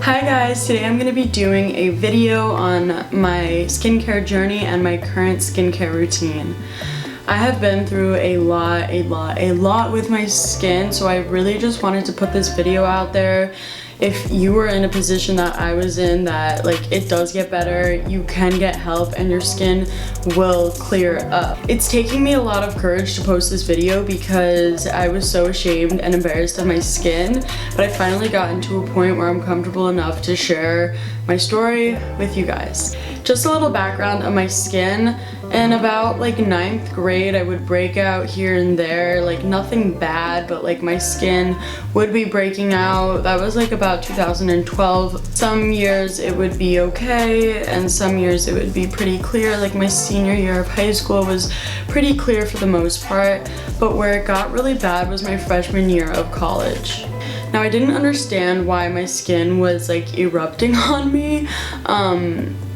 Hi guys, today I'm going to be doing a video on my skincare journey and my current skincare routine. I have been through a lot with my skin, so I really just wanted to put this video out there. If you were in a position that I was in, that like it does get better, you can get help and your skin will clear up. It's taking me a lot of courage to post this video because I was so ashamed and embarrassed of my skin, but I finally gotten to a point where I'm comfortable enough to share my story with you guys. Just a little background of my skin. In about like 9th grade, I would break out here and there, like nothing bad, but like my skin would be breaking out. That was like about 2012. Some years it would be okay, and some years it would be pretty clear. Like my senior year of high school was pretty clear for the most part, but where it got really bad was my freshman year of college. Now I didn't understand why my skin was like erupting on me.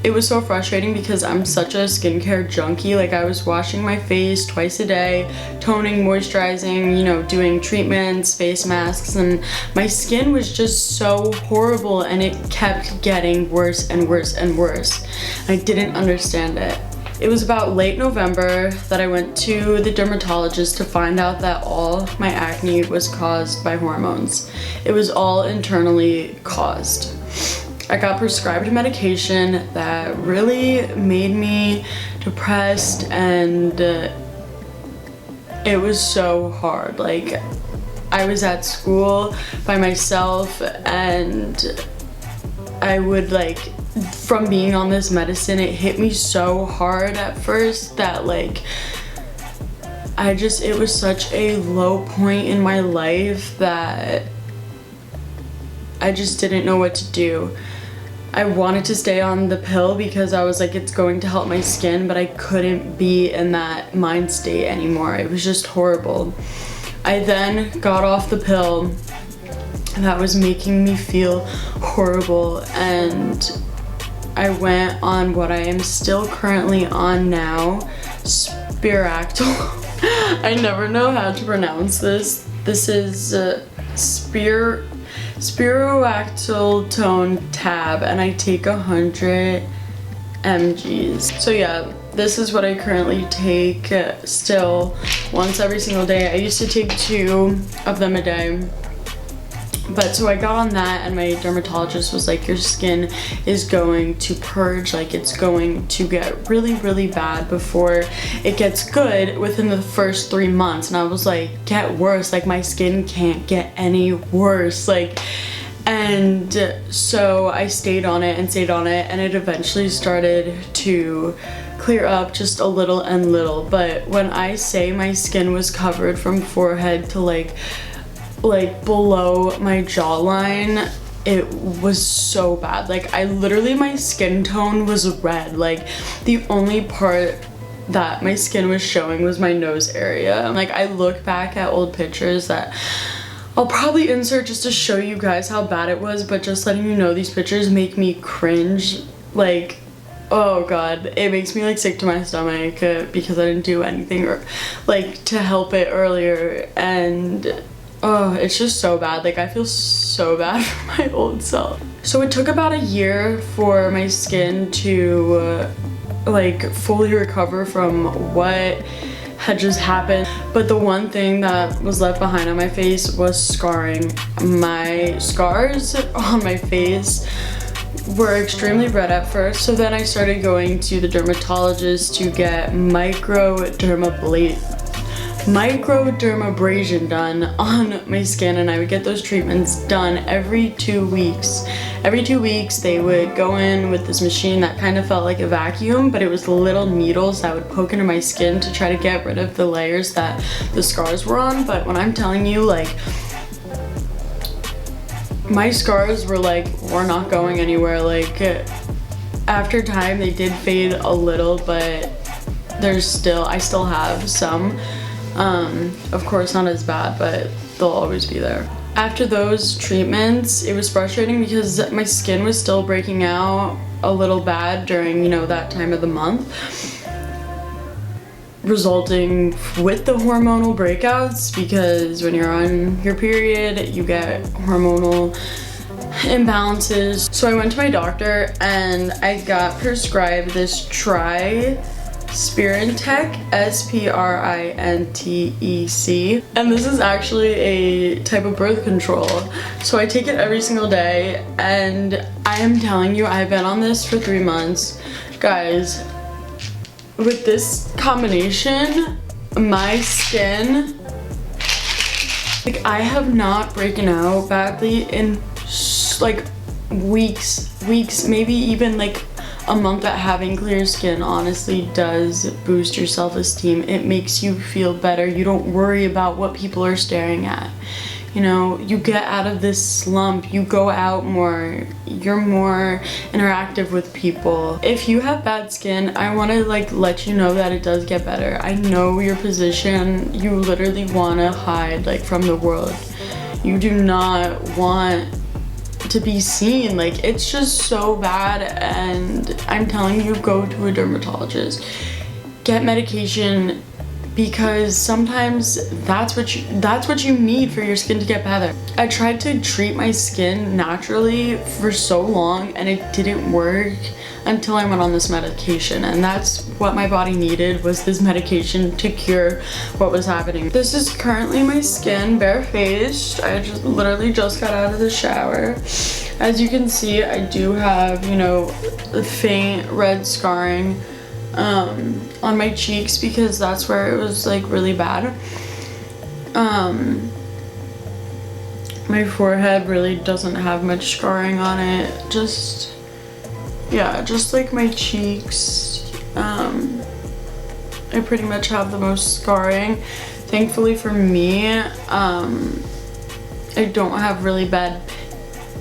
It was so frustrating because I'm such a skincare junkie. Like I was washing my face twice a day, toning, moisturizing, you know, doing treatments, face masks, and my skin was just so horrible and it kept getting worse and worse and worse. I didn't understand it. It was about late November that I went to the dermatologist to find out that all my acne was caused by hormones. It was all internally caused. I got prescribed medication that really made me depressed, and it was so hard. Like I was at school by myself and I would like, from being on this medicine, it hit me so hard at first that like it was such a low point in my life that I just didn't know what to do. I wanted to stay on the pill because I was like, it's going to help my skin, but I couldn't be in that mind state anymore. It was just horrible. I then got off the pill that was making me feel horrible, and I went on what I am still currently on now, spironolactone. I never know how to pronounce this. This is spironolactone tab, and I take 100 mgs. So yeah, this is what I currently take still once every single day. I used to take 2 of them a day. But so I got on that, and my dermatologist was like, your skin is going to purge, like it's going to get really, really bad before it gets good within the first 3 months. And I was like, get worse? Like my skin can't get any worse. Like, and so I stayed on it, and it eventually started to clear up just a little and little. But when I say my skin was covered from forehead to like below my jawline, it was so bad. Like I literally, my skin tone was red. Like the only part that my skin was showing was my nose area. Like I look back at old pictures that I'll probably insert just to show you guys how bad it was, but just letting you know, these pictures make me cringe. Like, oh god, it makes me like sick to my stomach because I didn't do anything or like to help it earlier, and oh, it's just so bad. Like I feel so bad for my old self. So it took about a year for my skin to like fully recover from what had just happened. But the one thing that was left behind on my face was scarring. My scars on my face were extremely red at first, so then I started going to the dermatologist to get microdermabrasion done on my skin, and I would get those treatments done every 2 weeks. Every 2 weeks they would go in with this machine that kind of felt like a vacuum, but it was little needles that would poke into my skin to try to get rid of the layers that the scars were on. But when I'm telling you, like, my scars were not going anywhere. Like after time they did fade a little, but I still have some. Of course not as bad, but they'll always be there. After those treatments, it was frustrating because my skin was still breaking out a little bad during, you know, that time of the month, resulting with the hormonal breakouts, because when you're on your period, you get hormonal imbalances. So I went to my doctor and I got prescribed this tri-spirentec, S-P-R-I-N-T-E-C, and this is actually a type of birth control. So I take it every single day, and I am telling you, I've been on this for 3 months. Guys, with this combination, my skin, like, I have not broken out badly in like weeks, maybe even like a month. At having clear skin honestly does boost your self-esteem. It makes you feel better. You don't worry about what people are staring at. You know, you get out of this slump, you go out more, you're more interactive with people. If you have bad skin, I want to like let you know that it does get better. I know your position. You literally want to hide like from the world. You do not want to be seen. Like, it's just so bad, and I'm telling you, go to a dermatologist. Get medication, because sometimes that's what you need for your skin to get better. I tried to treat my skin naturally for so long and it didn't work until I went on this medication, and that's what my body needed, was this medication to cure what was happening. This is currently my skin, barefaced. I literally just got out of the shower. As you can see, I do have, you know, faint red scarring on my cheeks, because that's where it was like really bad. My forehead really doesn't have much scarring on it. Just like my cheeks. I pretty much have the most scarring. Thankfully for me, I don't have really bad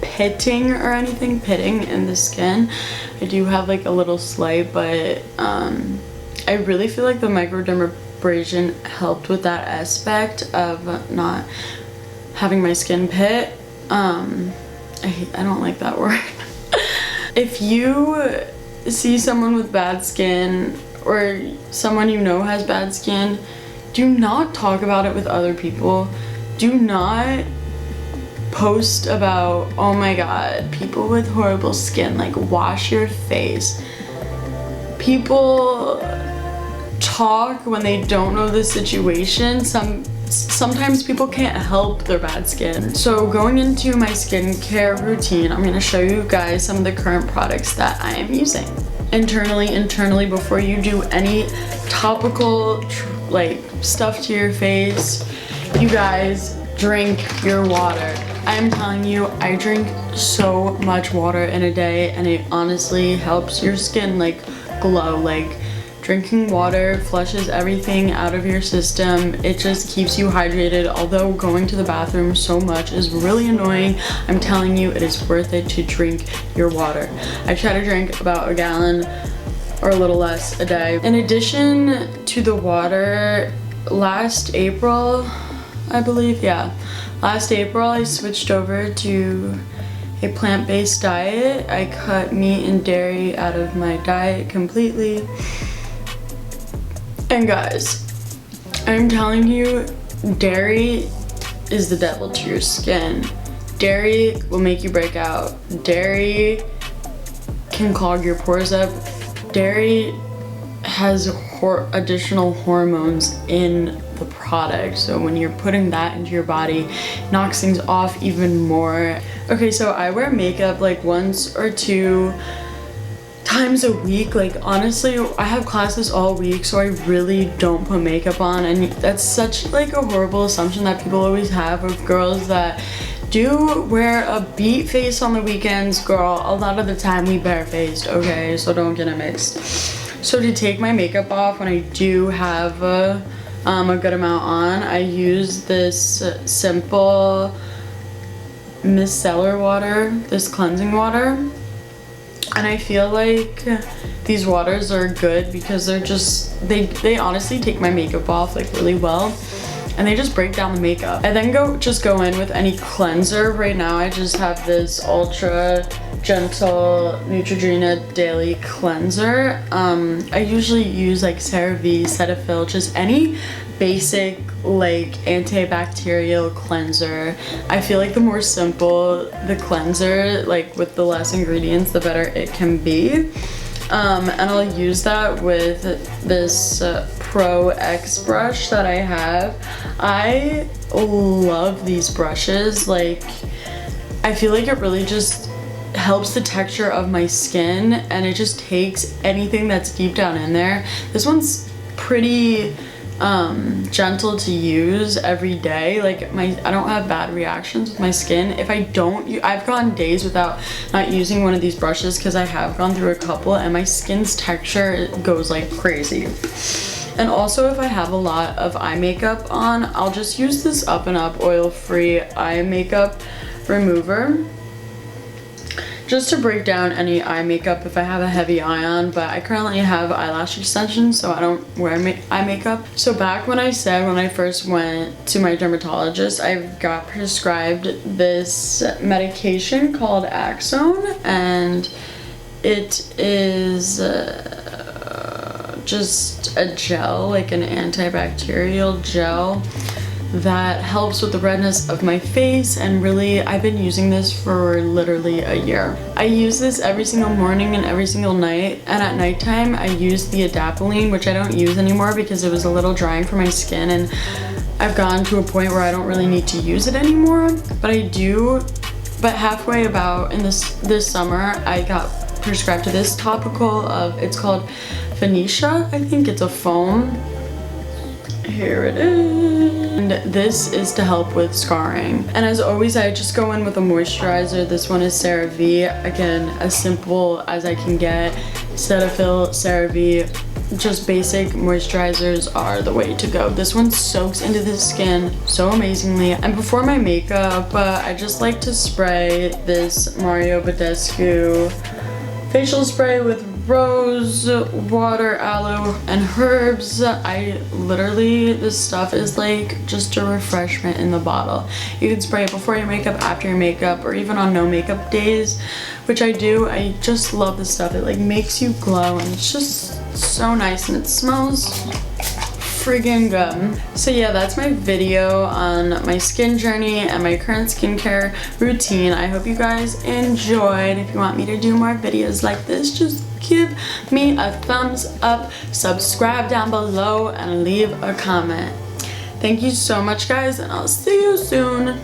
pitting or anything, pitting in the skin. I do have like a little slight, but I really feel like the microdermabrasion helped with that aspect of not having my skin pit. I don't like that word. If you see someone with bad skin, or someone you know has bad skin, do not talk about it with other people. Do not post about, oh my god, people with horrible skin, like, wash your face. People talk when they don't know the situation. Sometimes people can't help their bad skin. So going into my skincare routine, I'm gonna show you guys some of the current products that I am using. Internally, before you do any topical like stuff to your face, you guys drink your water. I am telling you, I drink so much water in a day, and it honestly helps your skin like glow. Like, drinking water flushes everything out of your system. It just keeps you hydrated. Although going to the bathroom so much is really annoying, I'm telling you, it is worth it to drink your water. I try to drink about a gallon or a little less a day. In addition to the water, last April, I believe, yeah, last April I switched over to a plant-based diet. I cut meat and dairy out of my diet completely. And guys, I'm telling you, dairy is the devil to your skin. Dairy will make you break out. Dairy can clog your pores up. Dairy has additional hormones in the product, so when you're putting that into your body, it knocks things off even more. Okay, so I wear makeup like once or two times a week. Like, honestly, I have classes all week, so I really don't put makeup on, and that's such like a horrible assumption that people always have of girls that do wear a beat face on the weekends. Girl, a lot of the time we barefaced, okay? So don't get it mixed. So to take my makeup off when I do have a good amount on, I use this simple micellar water, this cleansing water. And I feel like these waters are good because they're just, they honestly take my makeup off like really well, and they just break down the makeup. I then go in with any cleanser. Right now I just have this ultra gentle Neutrogena daily cleanser. I usually use like CeraVe, Cetaphil, just any basic like antibacterial cleanser. I feel like the more simple the cleanser, like with the less ingredients, the better it can be. And I'll use that with this Pro X brush that I have. I love these brushes. Like, I feel like it really just helps the texture of my skin, and it just takes anything that's deep down in there. This one's pretty gentle to use every day. Like, I don't have bad reactions with my skin. If I don't, I've gone days without not using one of these brushes because I have gone through a couple and my skin's texture goes like crazy. And also, if I have a lot of eye makeup on, I'll just use this Up and Up oil-free eye makeup remover just to break down any eye makeup if I have a heavy eye on. But I currently have eyelash extensions, so I don't wear eye makeup. So back when I first went to my dermatologist, I got prescribed this medication called Aczone, and it is just a gel, like an antibacterial gel that helps with the redness of my face. And really, I've been using this for literally a year. I use this every single morning and every single night, and at nighttime I use the adapalene, which I don't use anymore because it was a little drying for my skin, and I've gotten to a point where I don't really need to use it anymore, but I do. But halfway about in this summer, I got prescribed to this topical it's called Finacea. I think it's a foam. Here it is. And this is to help with scarring. And as always, I just go in with a moisturizer. This one is CeraVe. Again, as simple as I can get. Cetaphil, CeraVe, just basic moisturizers are the way to go. This one soaks into the skin so amazingly. And before my makeup, I just like to spray this Mario Badescu facial spray with rose water, aloe, and herbs. This stuff is like just a refreshment in the bottle. You can spray it before your makeup, after your makeup, or even on no makeup days, which I do. I just love this stuff. It like makes you glow, and it's just so nice, and it smells friggin' good. So yeah, that's my video on my skin journey and my current skincare routine. I hope you guys enjoyed. If you want me to do more videos like this, just give me a thumbs up, subscribe down below, and leave a comment. Thank you so much, guys, and I'll see you soon.